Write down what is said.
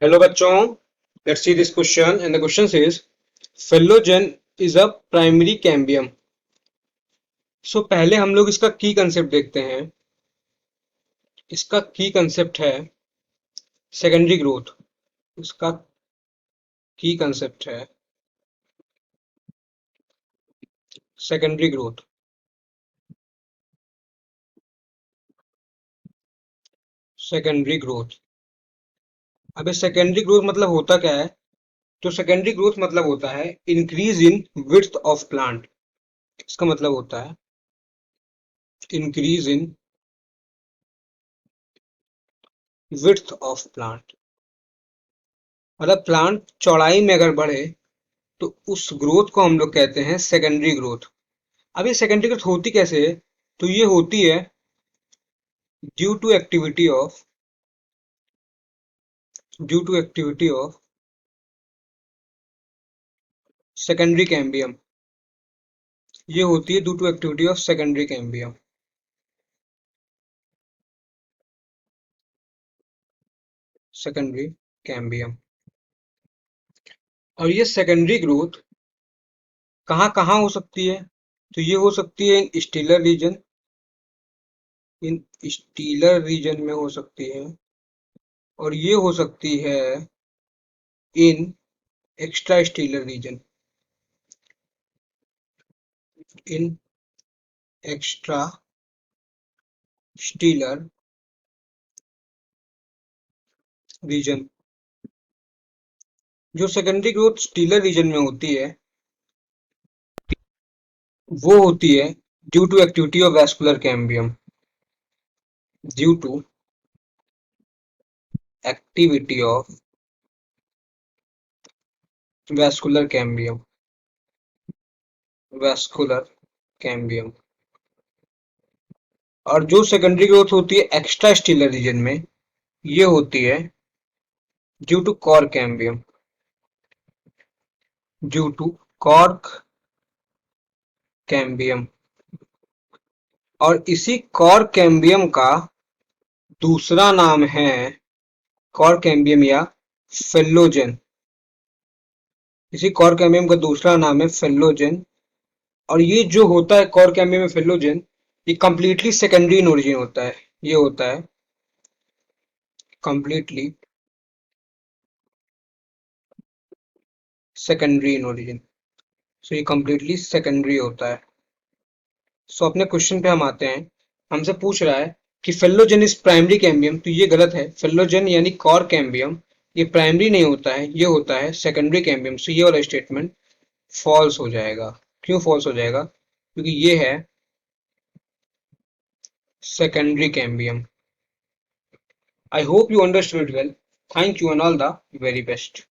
Hello बच्चों, let's see this question and the question says Phellogen is a primary cambium. So पहले हम लोग इसका की कंसेप्ट देखते हैं. इसका की कंसेप्ट है सेकेंडरी ग्रोथ. इसका की कंसेप्ट है सेकेंडरी ग्रोथ. Secondary growth. अब सेकेंडरी ग्रोथ मतलब होता क्या है? तो सेकेंडरी ग्रोथ मतलब होता है increase in width of plant. इसका मतलब होता है increase in width of plant. मतलब प्लांट चौड़ाई में अगर बढ़े तो उस ग्रोथ को हम लोग कहते हैं सेकेंडरी ग्रोथ. अब ये सेकेंडरी ग्रोथ होती कैसे है? तो ये होती है due to activity of secondary cambium. ये होती है due to activity of secondary cambium. Secondary cambium. और ये सेकेंडरी ग्रोथ कहाँ कहाँ हो सकती है? तो ये हो सकती है इन स्टीलर रीजन में हो सकती है. और ये हो सकती है in extra stelar region. In extra stelar region. जो सेकेंडरी ग्रोथ स्टीलर रीजन में होती है वो होती है due to activity of vascular cambium. Due to activity of vascular cambium. Vascular cambium. और जो सेकेंडरी ग्रोथ होती है एक्स्ट्रा स्टीलर रीजन में ये होती है due to cork cambium. Due to cork cambium. और इसी कॉर्क कैम्बियम का दूसरा नाम है कॉर्क कैम्बियम या फेल्लोजेन. इसी कॉर्क कैम्बियम का दूसरा नाम है फेल्लोजेन. और ये जो होता है कॉर्क कैम्बियम में फेल्लोजेन ये कंप्लीटली सेकेंडरी इन ओरिजिन होता है. ये होता है कंप्लीटली सेकेंडरी इन ओरिजिन. सो ये कंप्लीटली सेकेंडरी होता है. सो अपने क्वेश्चन पे हम आते हैं. हमसे पूछ रहा है कि फेल्लोजेन इज प्राइमरी कैम्बियम. तो ये गलत है. फेल्लोजेन यानी कॉर्क कैम्बियम ये प्राइमरी नहीं होता है, ये होता है सेकेंडरी कैम्बियम. सो ये वाला स्टेटमेंट फॉल्स हो जाएगा. क्यों फॉल्स हो जाएगा? क्योंकि ये है secondary cambium. I hope you understood well. Thank you and all the very best.